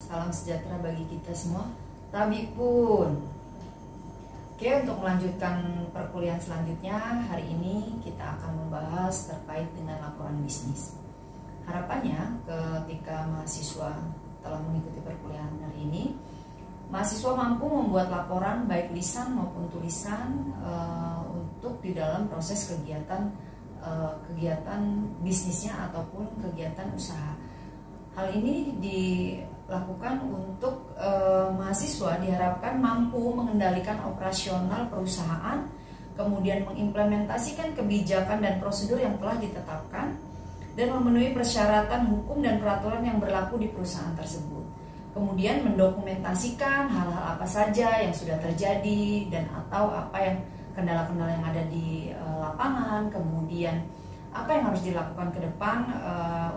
Salam sejahtera bagi kita semua. Tabi pun. Oke, untuk melanjutkan perkuliahan selanjutnya, hari ini kita akan membahas terkait dengan laporan bisnis. Harapannya ketika mahasiswa telah mengikuti perkuliahan hari ini, mahasiswa mampu membuat laporan baik lisan maupun tulisan untuk di dalam proses kegiatan bisnisnya ataupun kegiatan usaha. Hal ini dilakukan untuk mahasiswa diharapkan mampu mengendalikan operasional perusahaan, kemudian mengimplementasikan kebijakan dan prosedur yang telah ditetapkan, dan memenuhi persyaratan hukum dan peraturan yang berlaku di perusahaan tersebut. Kemudian mendokumentasikan hal-hal apa saja yang sudah terjadi dan atau apa yang kendala-kendala yang ada di lapangan, kemudian apa yang harus dilakukan ke depan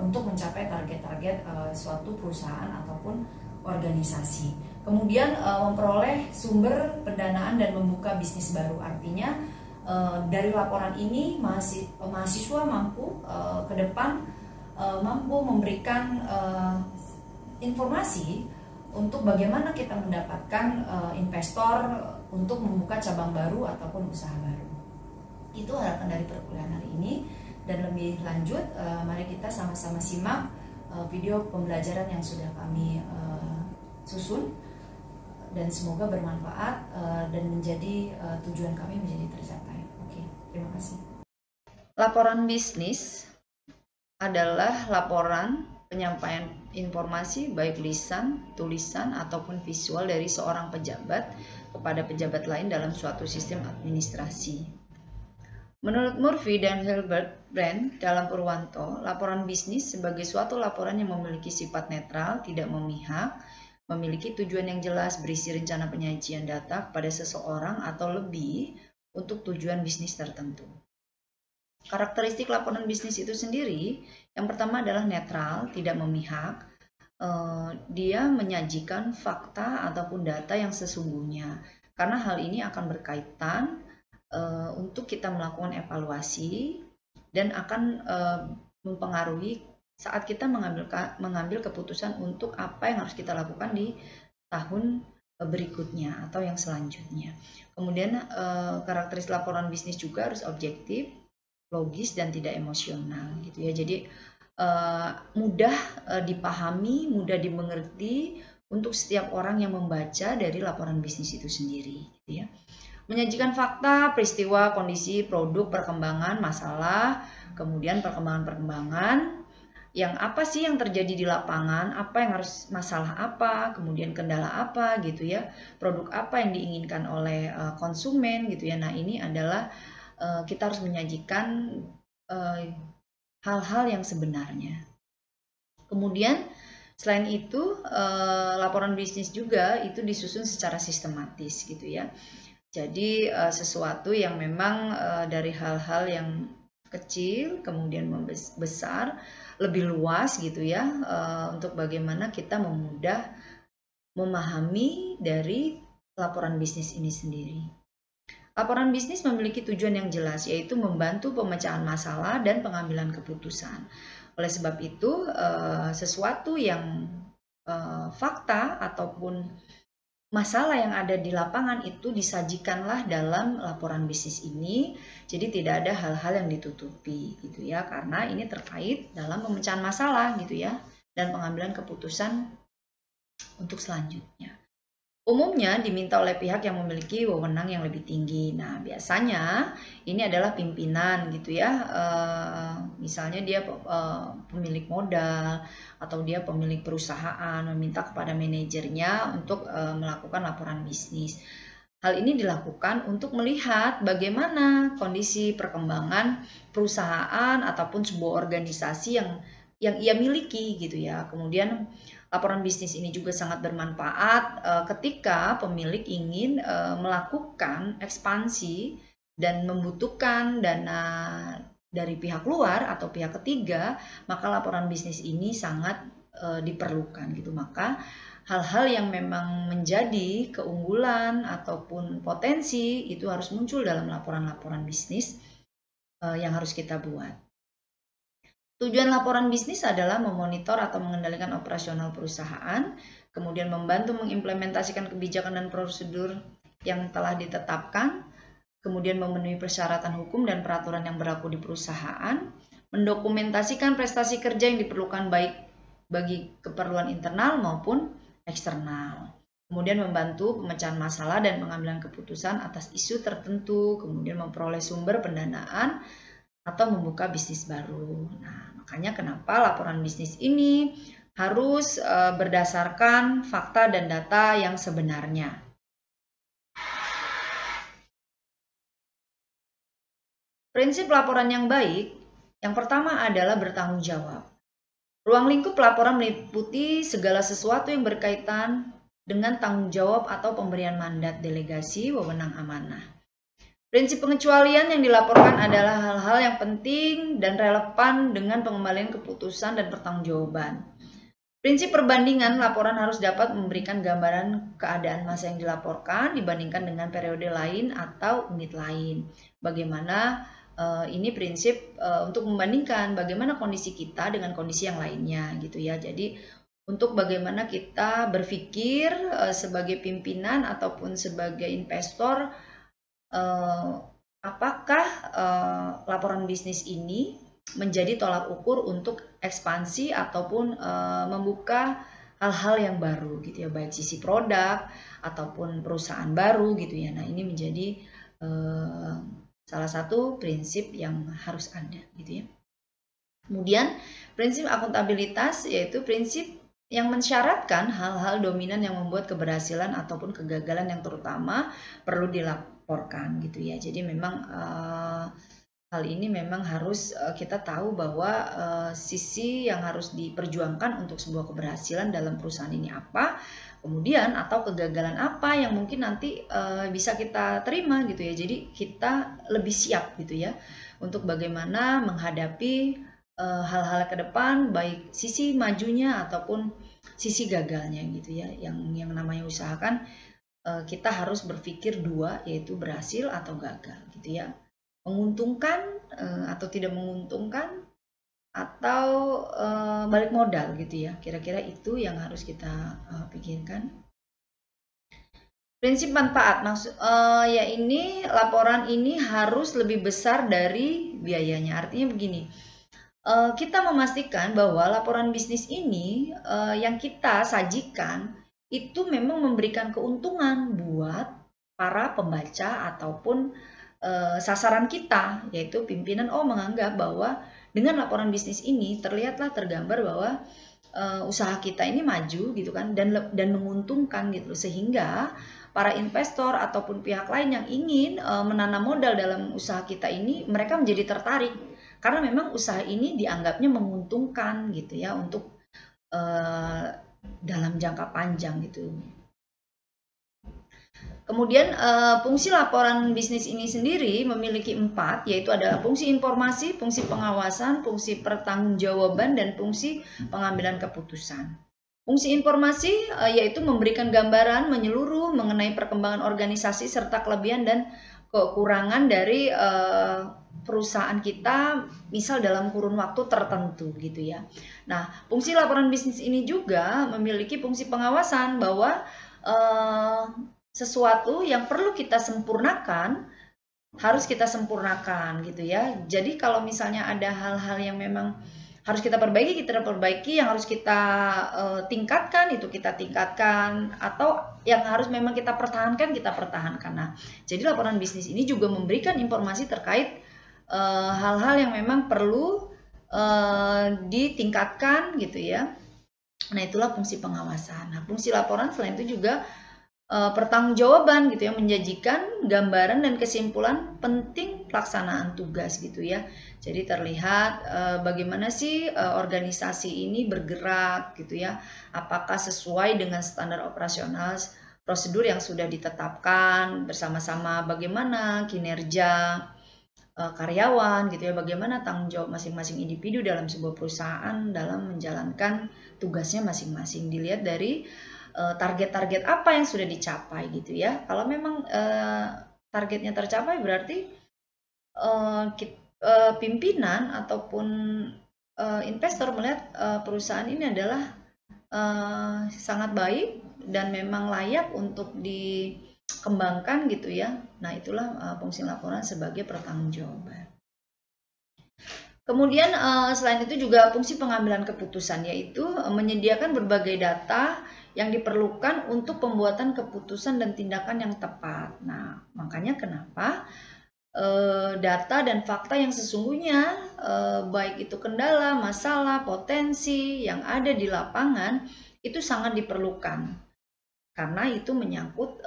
untuk mencapai target-target suatu perusahaan ataupun organisasi. Kemudian memperoleh sumber pendanaan dan membuka bisnis baru. Artinya dari laporan ini mahasiswa mampu ke depan mampu memberikan informasi untuk bagaimana kita mendapatkan investor untuk membuka cabang baru ataupun usaha baru. Itu harapan dari perkuliahan hari ini. Dan lebih lanjut, mari kita sama-sama simak video pembelajaran yang sudah kami susun, dan semoga bermanfaat dan menjadi tujuan kami menjadi tercapai. Oke, terima kasih. Laporan bisnis adalah laporan penyampaian informasi baik lisan, tulisan, ataupun visual dari seorang pejabat kepada pejabat lain dalam suatu sistem administrasi. Menurut Murphy dan Hilbert Brand dalam Purwanto, laporan bisnis sebagai suatu laporan yang memiliki sifat netral, tidak memihak, memiliki tujuan yang jelas, berisi rencana penyajian data kepada seseorang atau lebih untuk tujuan bisnis tertentu. Karakteristik laporan bisnis itu sendiri, yang pertama adalah netral, tidak memihak. Dia menyajikan fakta ataupun data yang sesungguhnya, karena hal ini akan berkaitan untuk kita melakukan evaluasi dan akan mempengaruhi saat kita mengambil keputusan untuk apa yang harus kita lakukan di tahun berikutnya atau yang selanjutnya. Kemudian karakteristik laporan bisnis juga harus objektif, logis, dan tidak emosional gitu ya. Jadi mudah dipahami, mudah dimengerti untuk setiap orang yang membaca dari laporan bisnis itu sendiri gitu ya. Menyajikan fakta, peristiwa, kondisi, produk, perkembangan, masalah, kemudian perkembangan-perkembangan, yang apa sih yang terjadi di lapangan, apa yang harus, masalah apa, kemudian kendala apa gitu ya, produk apa yang diinginkan oleh konsumen gitu ya. Nah, ini adalah kita harus menyajikan hal-hal yang sebenarnya. Kemudian selain itu laporan bisnis juga itu disusun secara sistematis gitu ya. Jadi sesuatu yang memang dari hal-hal yang kecil kemudian membesar, lebih luas gitu ya, untuk bagaimana kita memudah memahami dari laporan bisnis ini sendiri. Laporan bisnis memiliki tujuan yang jelas, yaitu membantu pemecahan masalah dan pengambilan keputusan. Oleh sebab itu, sesuatu yang fakta ataupun masalah yang ada di lapangan itu disajikanlah dalam laporan bisnis ini. Jadi tidak ada hal-hal yang ditutupi gitu ya, karena ini terkait dalam pemecahan masalah gitu ya, dan pengambilan keputusan untuk selanjutnya. Umumnya diminta oleh pihak yang memiliki wewenang yang lebih tinggi. Nah, biasanya ini adalah pimpinan gitu ya. Misalnya dia pemilik modal atau dia pemilik perusahaan meminta kepada manajernya untuk melakukan laporan bisnis. Hal ini dilakukan untuk melihat bagaimana kondisi perkembangan perusahaan ataupun sebuah organisasi yang ia miliki gitu ya. Kemudian laporan bisnis ini juga sangat bermanfaat ketika pemilik ingin melakukan ekspansi dan membutuhkan dana dari pihak luar atau pihak ketiga, maka laporan bisnis ini sangat diperlukan gitu. Maka hal-hal yang memang menjadi keunggulan ataupun potensi itu harus muncul dalam laporan-laporan bisnis yang harus kita buat. Tujuan laporan bisnis adalah memonitor atau mengendalikan operasional perusahaan, kemudian membantu mengimplementasikan kebijakan dan prosedur yang telah ditetapkan, kemudian memenuhi persyaratan hukum dan peraturan yang berlaku di perusahaan, mendokumentasikan prestasi kerja yang diperlukan baik bagi keperluan internal maupun eksternal. Kemudian membantu pemecahan masalah dan pengambilan keputusan atas isu tertentu, kemudian memperoleh sumber pendanaan atau membuka bisnis baru. Nah, makanya kenapa laporan bisnis ini harus berdasarkan fakta dan data yang sebenarnya. Prinsip laporan yang baik, yang pertama adalah bertanggung jawab. Ruang lingkup laporan meliputi segala sesuatu yang berkaitan dengan tanggung jawab atau pemberian mandat, delegasi, wewenang, amanah. Prinsip pengecualian yang dilaporkan adalah hal-hal yang penting dan relevan dengan pengembalian keputusan dan pertanggungjawaban. Prinsip perbandingan laporan harus dapat memberikan gambaran keadaan masa yang dilaporkan dibandingkan dengan periode lain atau unit lain. Bagaimana ini prinsip untuk membandingkan bagaimana kondisi kita dengan kondisi yang lainnya gitu ya. Jadi untuk bagaimana kita berpikir sebagai pimpinan ataupun sebagai investor, apakah laporan bisnis ini menjadi tolak ukur untuk ekspansi ataupun membuka hal-hal yang baru gitu ya, baik sisi produk ataupun perusahaan baru gitu ya. Nah, ini menjadi salah satu prinsip yang harus ada gitu ya. Kemudian prinsip akuntabilitas yaitu prinsip yang mensyaratkan hal-hal dominan yang membuat keberhasilan ataupun kegagalan yang terutama perlu dilaporkan gitu ya. Jadi memang hal ini memang harus kita tahu bahwa sisi yang harus diperjuangkan untuk sebuah keberhasilan dalam perusahaan ini apa, kemudian atau kegagalan apa yang mungkin nanti bisa kita terima gitu ya. Jadi kita lebih siap gitu ya untuk bagaimana menghadapi hal-hal ke depan, baik sisi majunya ataupun sisi gagalnya gitu ya. Yang namanya usaha kan kita harus berpikir dua, yaitu berhasil atau gagal gitu ya, menguntungkan atau tidak menguntungkan, atau balik modal gitu ya. Kira-kira itu yang harus kita pikirkan. Prinsip manfaat maksud ya ini laporan ini harus lebih besar dari biayanya. Artinya begini, kita memastikan bahwa laporan bisnis ini yang kita sajikan itu memang memberikan keuntungan buat para pembaca ataupun sasaran kita, yaitu pimpinan menganggap bahwa dengan laporan bisnis ini terlihatlah tergambar bahwa usaha kita ini maju gitu kan, dan menguntungkan gitu, sehingga para investor ataupun pihak lain yang ingin menanam modal dalam usaha kita ini, mereka menjadi tertarik karena memang usaha ini dianggapnya menguntungkan gitu ya untuk dalam jangka panjang gitu. Kemudian fungsi laporan bisnis ini sendiri memiliki 4, yaitu adalah fungsi informasi, fungsi pengawasan, fungsi pertanggungjawaban, dan fungsi pengambilan keputusan. Fungsi informasi yaitu memberikan gambaran menyeluruh mengenai perkembangan organisasi serta kelebihan dan kekurangan dari perusahaan kita, misal dalam kurun waktu tertentu gitu ya. Nah, fungsi laporan bisnis ini juga memiliki fungsi pengawasan bahwa sesuatu yang perlu kita sempurnakan harus kita sempurnakan gitu ya. Jadi kalau misalnya ada hal-hal yang memang harus kita perbaiki, kita perbaiki, yang harus kita tingkatkan itu kita tingkatkan, atau yang harus memang kita pertahankan kita pertahankan. Nah, jadi laporan bisnis ini juga memberikan informasi terkait hal-hal yang memang perlu ditingkatkan gitu ya. Nah, itulah fungsi pengawasan. Nah, fungsi laporan selain itu juga pertanggungjawaban gitu ya, menjanjikan gambaran dan kesimpulan penting pelaksanaan tugas gitu ya. Jadi terlihat bagaimana sih organisasi ini bergerak gitu ya, apakah sesuai dengan standar operasional prosedur yang sudah ditetapkan bersama-sama, bagaimana kinerja karyawan gitu ya, bagaimana tanggung jawab masing-masing individu dalam sebuah perusahaan dalam menjalankan tugasnya masing-masing. Dilihat dari target-target apa yang sudah dicapai gitu ya. Kalau memang targetnya tercapai, berarti pimpinan ataupun investor melihat perusahaan ini adalah sangat baik dan memang layak untuk dikembangkan gitu ya. Nah, itulah fungsi laporan sebagai pertanggungjawaban. Kemudian selain itu juga fungsi pengambilan keputusan, yaitu menyediakan berbagai data yang diperlukan untuk pembuatan keputusan dan tindakan yang tepat. Nah, makanya kenapa data dan fakta yang sesungguhnya, baik itu kendala, masalah, potensi yang ada di lapangan itu sangat diperlukan. Karena itu menyangkut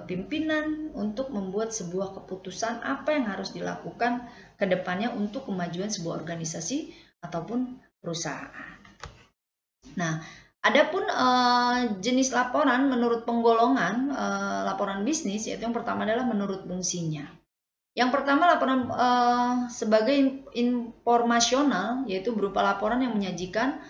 pimpinan untuk membuat sebuah keputusan apa yang harus dilakukan ke depannya untuk kemajuan sebuah organisasi ataupun perusahaan. Nah, adapun jenis laporan menurut penggolongan laporan bisnis, yaitu yang pertama adalah menurut fungsinya. Yang pertama laporan sebagai informasional, yaitu berupa laporan yang menyajikan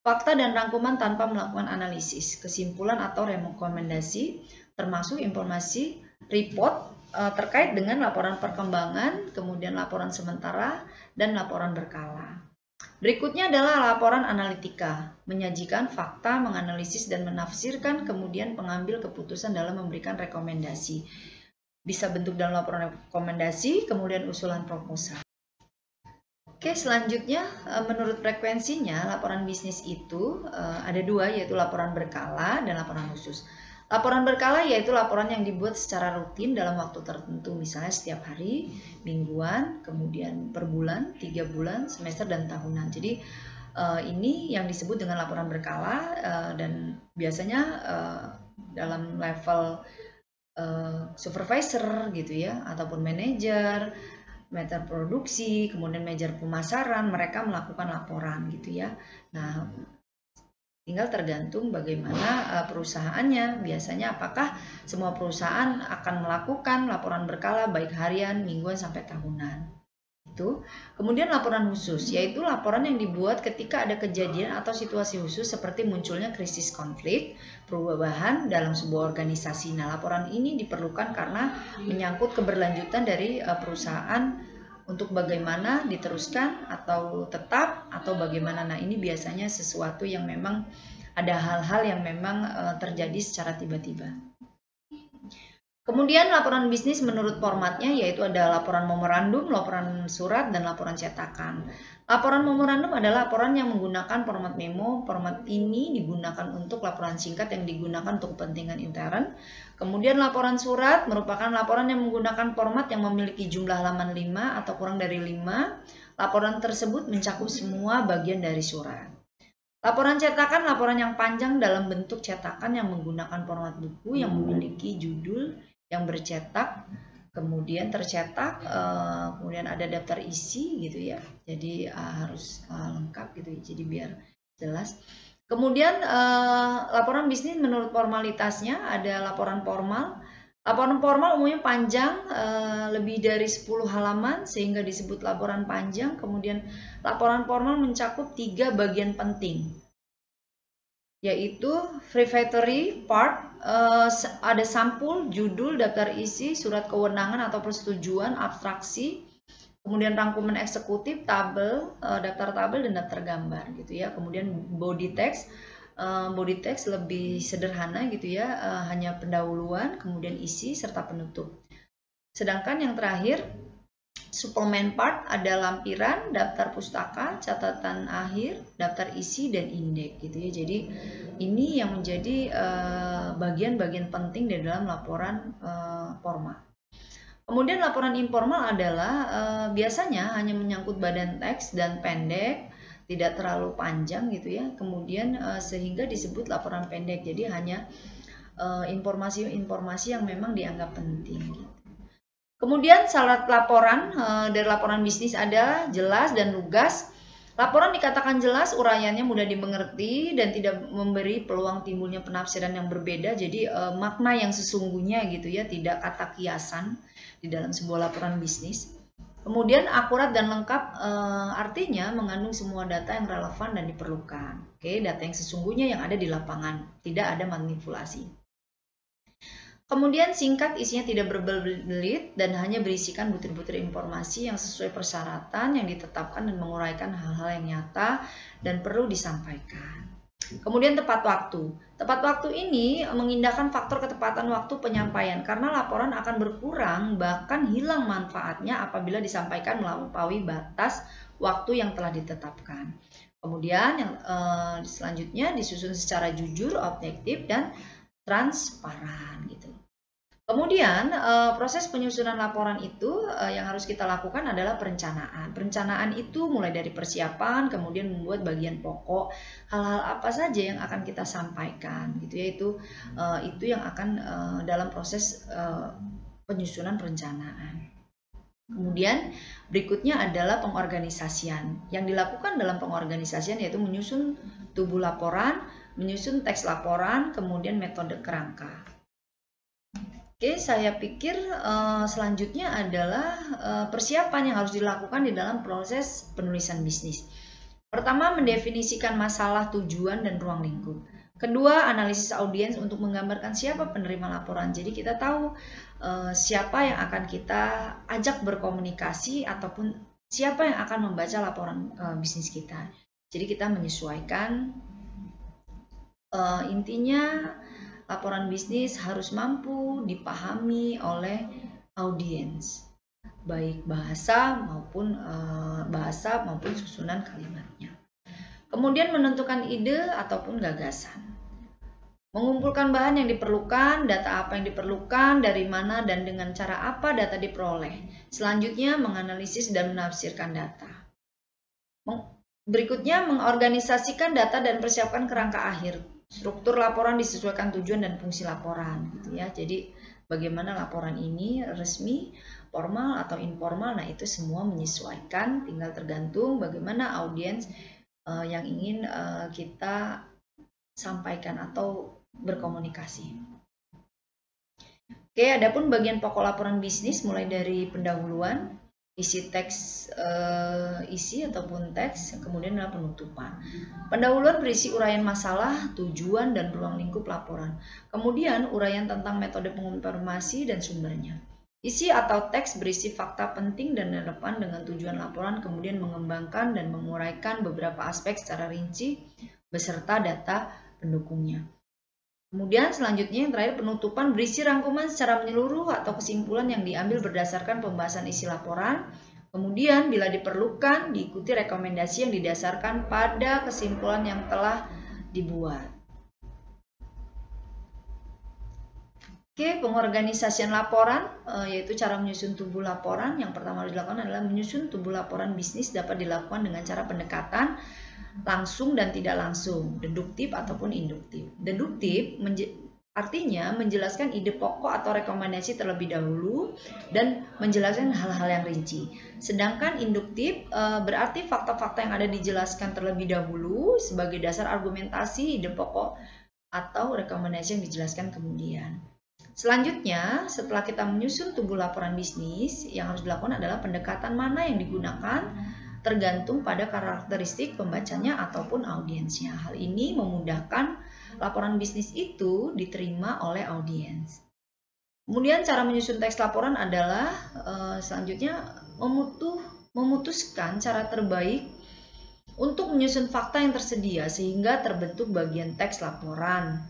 fakta dan rangkuman tanpa melakukan analisis, kesimpulan atau rekomendasi, termasuk informasi report terkait dengan laporan perkembangan, kemudian laporan sementara, dan laporan berkala. Berikutnya adalah laporan analitika, menyajikan fakta, menganalisis dan menafsirkan, kemudian pengambil keputusan dalam memberikan rekomendasi. Bisa bentuk dalam laporan rekomendasi, kemudian usulan proposal. Oke, selanjutnya menurut frekuensinya laporan bisnis itu ada dua, yaitu laporan berkala dan laporan khusus. Laporan berkala yaitu laporan yang dibuat secara rutin dalam waktu tertentu, misalnya setiap hari, mingguan, kemudian per bulan, 3 bulan, semester, dan tahunan. Jadi ini yang disebut dengan laporan berkala dan biasanya dalam level supervisor gitu ya, ataupun manajer, manajer produksi, kemudian manajer pemasaran, mereka melakukan laporan gitu ya. Nah, tinggal tergantung bagaimana perusahaannya. Biasanya apakah semua perusahaan akan melakukan laporan berkala baik harian, mingguan, sampai tahunan. Itu. Kemudian laporan khusus, yaitu laporan yang dibuat ketika ada kejadian atau situasi khusus seperti munculnya krisis konflik, perubahan dalam sebuah organisasi. Nah, laporan ini diperlukan karena menyangkut keberlanjutan dari perusahaan untuk bagaimana diteruskan atau tetap atau bagaimana. Nah, ini biasanya sesuatu yang memang ada hal-hal yang memang terjadi secara tiba-tiba. Kemudian laporan bisnis menurut formatnya yaitu ada laporan memorandum, laporan surat, dan laporan cetakan. Laporan memorandum adalah laporan yang menggunakan format memo. Format ini digunakan untuk laporan singkat yang digunakan untuk kepentingan intern. Kemudian laporan surat merupakan laporan yang menggunakan format yang memiliki jumlah halaman 5 atau kurang dari 5. Laporan tersebut mencakup semua bagian dari surat. Laporan cetakan, laporan yang panjang dalam bentuk cetakan yang menggunakan format buku yang memiliki judul yang bercetak, kemudian tercetak, kemudian ada daftar isi gitu ya. Jadi harus lengkap gitu ya, jadi biar jelas. Kemudian laporan bisnis menurut formalitasnya ada laporan formal. Laporan formal umumnya panjang, lebih dari 10 halaman sehingga disebut laporan panjang. Kemudian laporan formal mencakup 3 bagian penting, yaitu prefatory part, ada sampul, judul, daftar isi, surat kewenangan atau persetujuan, abstraksi, kemudian rangkuman eksekutif, tabel, daftar tabel, dan daftar gambar gitu ya. Kemudian body text. Body text lebih sederhana gitu ya, hanya pendahuluan, kemudian isi, serta penutup. Sedangkan yang terakhir, suplemen part, ada lampiran, daftar pustaka, catatan akhir, daftar isi, dan indeks gitu ya. Jadi ini yang menjadi bagian-bagian penting di dalam laporan formal. Kemudian laporan informal adalah biasanya hanya menyangkut badan teks dan pendek, tidak terlalu panjang gitu ya. Kemudian sehingga disebut laporan pendek. Jadi hanya informasi-informasi yang memang dianggap penting gitu. Kemudian syarat laporan dari laporan bisnis adalah jelas dan lugas. Laporan dikatakan jelas, uraiannya mudah dimengerti dan tidak memberi peluang timbulnya penafsiran yang berbeda. Jadi makna yang sesungguhnya gitu ya, tidak kata kiasan di dalam sebuah laporan bisnis. Kemudian akurat dan lengkap, artinya mengandung semua data yang relevan dan diperlukan. Oke, data yang sesungguhnya yang ada di lapangan, tidak ada manipulasi. Kemudian singkat, isinya tidak berbelit dan hanya berisikan butir-butir informasi yang sesuai persyaratan yang ditetapkan dan menguraikan hal-hal yang nyata dan perlu disampaikan. Kemudian tepat waktu. Tepat waktu ini mengindahkan faktor ketepatan waktu penyampaian karena laporan akan berkurang bahkan hilang manfaatnya apabila disampaikan melampaui batas waktu yang telah ditetapkan. Kemudian yang selanjutnya disusun secara jujur, objektif, dan transparan gitu. Kemudian proses penyusunan laporan itu yang harus kita lakukan adalah perencanaan. Perencanaan itu mulai dari persiapan, kemudian membuat bagian pokok, hal-hal apa saja yang akan kita sampaikan, gitu ya. Itu yang akan dalam proses penyusunan perencanaan. Kemudian berikutnya adalah pengorganisasian. Yang dilakukan dalam pengorganisasian yaitu menyusun tubuh laporan, menyusun teks laporan, kemudian metode kerangka. Oke, saya pikir selanjutnya adalah persiapan yang harus dilakukan di dalam proses penulisan bisnis. Pertama, mendefinisikan masalah, tujuan, dan ruang lingkup. Kedua, analisis audiens untuk menggambarkan siapa penerima laporan. Jadi kita tahu siapa yang akan kita ajak berkomunikasi ataupun siapa yang akan membaca laporan bisnis kita. Jadi kita menyesuaikan, intinya laporan bisnis harus mampu dipahami oleh audiens, baik bahasa maupun susunan kalimatnya. Kemudian menentukan ide ataupun gagasan. Mengumpulkan bahan yang diperlukan, data apa yang diperlukan, dari mana dan dengan cara apa data diperoleh. Selanjutnya menganalisis dan menafsirkan data. Berikutnya mengorganisasikan data dan persiapkan kerangka akhir. Struktur laporan disesuaikan tujuan dan fungsi laporan, gitu ya. Jadi bagaimana laporan ini resmi, formal atau informal, nah itu semua menyesuaikan, tinggal tergantung bagaimana audiens yang ingin kita sampaikan atau berkomunikasi. Oke, adapun bagian pokok laporan bisnis mulai dari pendahuluan, isi teks, isi ataupun teks, kemudian adalah penutupan. Pendahuluan berisi uraian masalah, tujuan, dan ruang lingkup laporan. Kemudian uraian tentang metode penginformasi dan sumbernya. Isi atau teks berisi fakta penting dan relevan dengan tujuan laporan, kemudian mengembangkan dan menguraikan beberapa aspek secara rinci beserta data pendukungnya. Kemudian selanjutnya yang terakhir penutupan berisi rangkuman secara menyeluruh atau kesimpulan yang diambil berdasarkan pembahasan isi laporan. Kemudian bila diperlukan diikuti rekomendasi yang didasarkan pada kesimpulan yang telah dibuat. Oke, pengorganisasian laporan yaitu cara menyusun tubuh laporan. Yang pertama dilakukan adalah menyusun tubuh laporan bisnis dapat dilakukan dengan cara pendekatan langsung dan tidak langsung, deduktif ataupun induktif. Deduktif artinya menjelaskan ide pokok atau rekomendasi terlebih dahulu dan menjelaskan hal-hal yang rinci. Sedangkan induktif berarti fakta-fakta yang ada dijelaskan terlebih dahulu sebagai dasar argumentasi ide pokok atau rekomendasi yang dijelaskan kemudian. Selanjutnya, setelah kita menyusun tubuh laporan bisnis, yang harus dilakukan adalah pendekatan mana yang digunakan tergantung pada karakteristik pembacanya ataupun audiensnya. Hal ini memudahkan laporan bisnis itu diterima oleh audiens. Kemudian cara menyusun teks laporan adalah selanjutnya memutuskan cara terbaik untuk menyusun fakta yang tersedia sehingga terbentuk bagian teks laporan,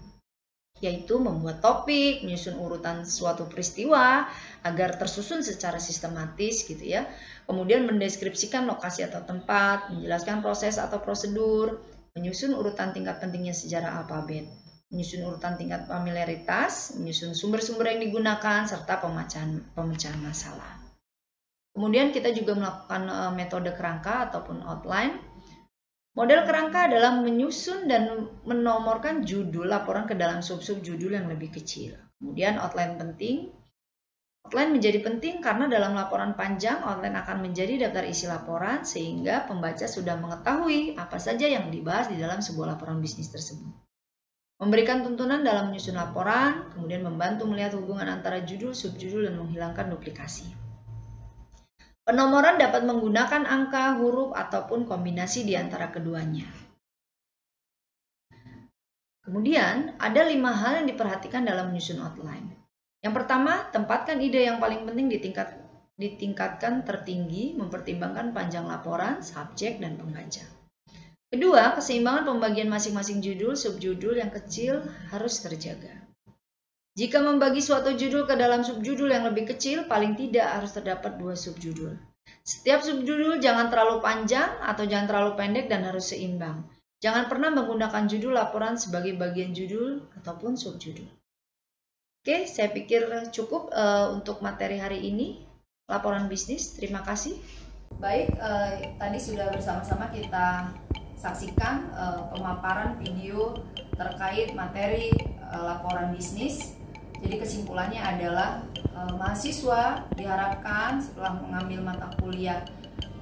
yaitu membuat topik, menyusun urutan suatu peristiwa agar tersusun secara sistematis gitu ya. Kemudian mendeskripsikan lokasi atau tempat, menjelaskan proses atau prosedur, menyusun urutan tingkat pentingnya sejarah alfabet, menyusun urutan tingkat familiaritas, menyusun sumber-sumber yang digunakan, serta pemecahan masalah. Kemudian kita juga melakukan metode kerangka ataupun outline. Model kerangka adalah menyusun dan menomorkan judul laporan ke dalam sub-sub judul yang lebih kecil. Kemudian outline penting. Outline menjadi penting karena dalam laporan panjang, outline akan menjadi daftar isi laporan sehingga pembaca sudah mengetahui apa saja yang dibahas di dalam sebuah laporan bisnis tersebut. Memberikan tuntunan dalam menyusun laporan, kemudian membantu melihat hubungan antara judul, subjudul, dan menghilangkan duplikasi. Penomoran dapat menggunakan angka, huruf, ataupun kombinasi di antara keduanya. Kemudian, ada 5 hal yang diperhatikan dalam menyusun outline. Yang pertama, tempatkan ide yang paling penting ditingkatkan tertinggi, mempertimbangkan panjang laporan, subjek, dan pembaca. Kedua, keseimbangan pembagian masing-masing judul, subjudul yang kecil harus terjaga. Jika membagi suatu judul ke dalam subjudul yang lebih kecil, paling tidak harus terdapat 2 subjudul. Setiap subjudul jangan terlalu panjang atau jangan terlalu pendek dan harus seimbang. Jangan pernah menggunakan judul laporan sebagai bagian judul ataupun subjudul. Oke, saya pikir cukup untuk materi hari ini, laporan bisnis. Terima kasih. Baik, tadi sudah bersama-sama kita saksikan pemaparan video terkait materi laporan bisnis. Jadi kesimpulannya adalah mahasiswa diharapkan setelah mengambil mata kuliah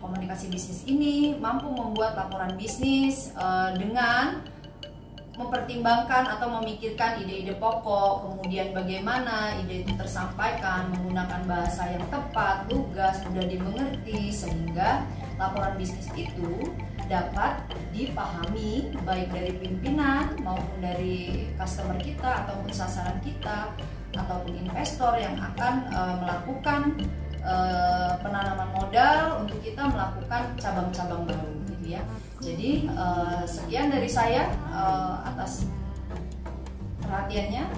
komunikasi bisnis ini mampu membuat laporan bisnis dengan mempertimbangkan atau memikirkan ide-ide pokok, kemudian bagaimana ide itu tersampaikan menggunakan bahasa yang tepat, lugas, mudah dimengerti, sehingga laporan bisnis itu dapat dipahami baik dari pimpinan maupun dari customer kita ataupun sasaran kita ataupun investor yang akan melakukan penanaman modal untuk kita melakukan cabang-cabang baru gitu ya. Jadi sekian dari saya atas perhatiannya.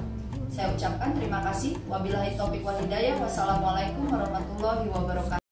Saya ucapkan terima kasih. Wabillahi taufiq wal hidayah. Wassalamualaikum warahmatullahi wabarakatuh.